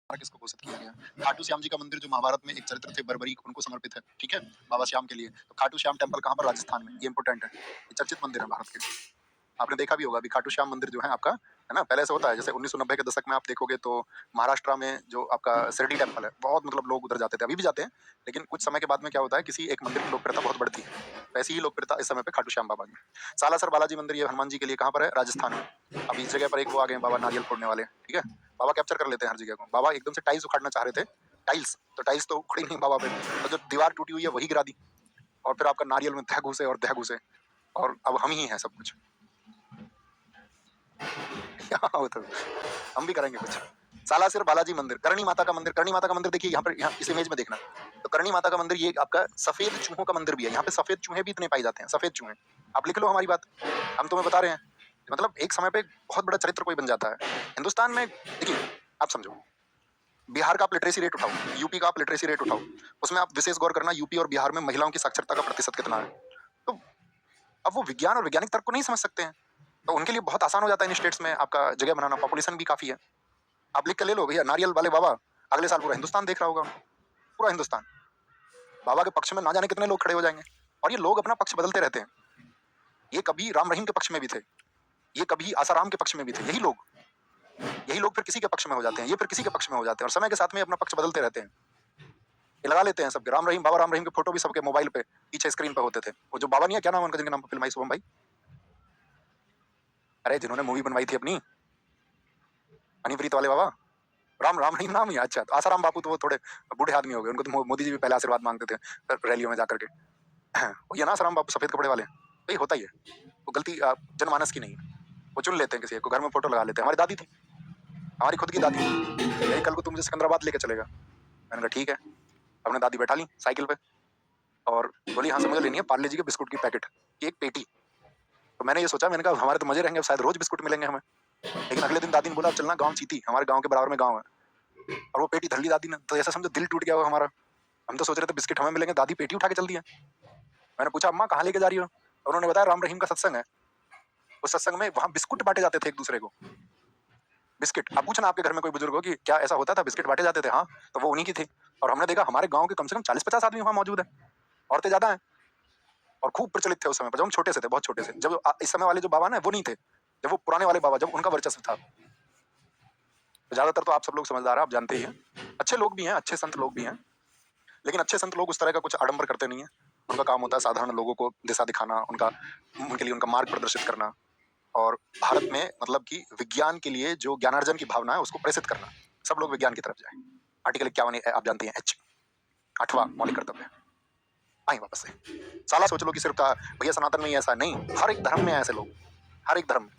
किसको घोषित किया गया? खाटू श्याम जी का मंदिर जो महाभारत में एक चरित्र थे बर्बरी उनको समर्पित है, ठीक है? बाबा श्याम के लिए। तो खाटू श्याम टेम्पल कहाँ पर? राजस्थान में। ये इंपॉर्टेंट है। ये चर्चित मंदिर है भारत के। आपने देखा भी होगा अभी खाटू श्याम मंदिर जो है आपका, है ना? पहले ऐसा होता है जैसे 1990 के दशक में आप देखोगे तो महाराष्ट्र में जो आपका शिरडी टेम्पल है, बहुत मतलब लोग उधर जाते थे, अभी भी जाते हैं, लेकिन कुछ समय के बाद में क्या होता है किसी एक मंदिर की लोकप्रियता बहुत बढ़ती है। वैसी ही लोकप्रियता इस समय पे खाटू श्याम बाबा की। सालासर बालाजी मंदिर ये हनुमान जी के लिए कहाँ पर है? राजस्थान में। अभी इस जगह पर एक वो आ गए बाबा नारियल फोड़ने वाले, ठीक है? बाबा कैप्चर कर लेते हैं हर जगह को। बाबा एकदम से टाइल्स उखाड़ना चाह रहे थे, टाइल्स तो उखड़ी नहीं बाबा पे, तो जो दीवार टूटी हुई है वही गिरा दी, और फिर आपका नारियल में तह घुसे और तह घुसे, और अब हम ही हैं सब कुछ। वो तो हम भी करेंगे कुछ। सालासर बालाजी मंदिर, करणी माता का मंदिर। करणी माता का मंदिर देखिए यहाँ पर, यहाँ इस इमेज में देखना। तो करणी माता का मंदिर ये आपका सफेद चूहों का मंदिर भी है। यहाँ पे सफेद चूहे भी इतने पाए जाते हैं, सफेद चूहे। आप लिख लो हमारी बात, हम तुम्हें बता रहे हैं। मतलब एक समय पे बहुत बड़ा चरित्र कोई बन जाता है हिंदुस्तान में। देखिए आप समझो, बिहार का आप लिटरेसी रेट उठाओ, यूपी का आप लिटरेसी रेट उठाओ, उसमें आप विशेष गौर करना यूपी और बिहार में महिलाओं की साक्षरता का प्रतिशत कितना है। तो अब वो विज्ञान और वैज्ञानिक तर्क को नहीं समझ सकते हैं, तो उनके लिए बहुत आसान हो जाता है इन स्टेट्स में आपका जगह बनाना, पॉपुलेशन भी काफी है। आप लिख के ले लो भैया, नारियल वाले बाबा अगले साल पूरा हिंदुस्तान देख रहा होगा, पूरा हिंदुस्तान। बाबा के पक्ष में ना जाने कितने लोग खड़े हो जाएंगे, और ये लोग अपना पक्ष बदलते रहते हैं। ये कभी राम रहीम के पक्ष में भी थे, ये कभी आसाराम के पक्ष में भी थे। यही लोग फिर किसी के पक्ष में हो जाते हैं, ये फिर किसी के पक्ष में हो जाते हैं, और समय के साथ में अपना पक्ष बदलते रहते हैं। ये लगा लेते हैं सबके राम रहीम, बाबा राम रहीम के फोटो भी सबके मोबाइल पे पीछे स्क्रीन पे होते थे। वो जो बाबा नहीं है, क्या नाम है उनका, जिनके नाम पे फिल्म आई, शुभम भाई, अरे जिन्होंने मूवी बनवाई थी अपनी अनिप्रीत वाले बाबा, राम राम रहीम नाम ही है। अच्छा, तो आसाराम बापू तो वो थोड़े बूढ़े आदमी हो गए, उनको तो मोदी जी भी पहले आशीर्वाद मांगते थे रैलियों में जाकर के। वो ये ना आसाराम बापू सफेद कपड़े वाले, भाई होता ही है, वो गलती जनमानस की नहीं है। वो चुन लेते हैं किसी एक को, घर में फोटो लगा लेते हैं। हमारी दादी थी, हमारी खुद की दादी थी, यही कल को तुम मुझे सिकंदराबाद लेके चलेगा। मैंने कहा ठीक है। अपने दादी बैठा ली साइकिल पे और बोली यहाँ से मुझे लेनी है पार्ले जी के बिस्कुट की पैकेट की एक पेटी। तो मैंने ये सोचा, मैंने कहा हमारे तो मजे रहेंगे, शायद रोज बिस्कुट मिलेंगे हमें। लेकिन अगले दिन दादी ने बोला अब चलना गाँव चीती, हमारे गाँव के बराबर में गाँव है, और वो पेटी धर ली दादी ने। तो ऐसा समझो दिल टूट गया वो हमारा। हम तो सोच रहे थे बिस्किट हमें मिलेंगे, दादी पेटी उठा के चल दी है। मैंने पूछा अम्मा कहाँ लेके जा रही हो, तो उन्होंने बताया राम रहीम का सत्संग है, उस सत्संग में वहाँ बिस्कुट बांटे जाते थे एक दूसरे को। बिस्किट, आप पूछना आपके घर में कोई बुजुर्ग हो कि क्या ऐसा होता था, बिस्किट बांटे जाते थे? हाँ, तो वो उन्हीं की थी। और हमने देखा हमारे गांव के कम से कम 40-50 आदमी वहाँ मौजूद है, औरतें ज्यादा हैं, और खूब प्रचलित थे उस समय पर, जब हम छोटे से थे, बहुत छोटे से। जब इस समय वाले जो बाबा ना वो नहीं थे, जब वो पुराने वाले बाबा, जब उनका वर्चस्व था। तो ज्यादातर तो आप सब लोग समझदार हैं, आप जानते ही हैं। अच्छे लोग भी हैं, अच्छे संत लोग भी हैं, लेकिन अच्छे संत लोग उस तरह का कुछ आडंबर करते नहीं है। उनका काम होता है साधारण लोगों को दिशा दिखाना, उनके लिए उनका मार्ग प्रदर्शित करना, और भारत में मतलब कि विज्ञान के लिए जो ज्ञानार्जन की भावना है उसको प्रेषित करना। सब लोग विज्ञान की तरफ जाए। आर्टिकल 51 आप जानते हैं, एच 8वां मौलिक कर्तव्य। आए वापस से साला सोच लो कि सिर्फ भैया सनातन में ही ऐसा नहीं, हर एक धर्म में ऐसे लोग, हर एक धर्म में।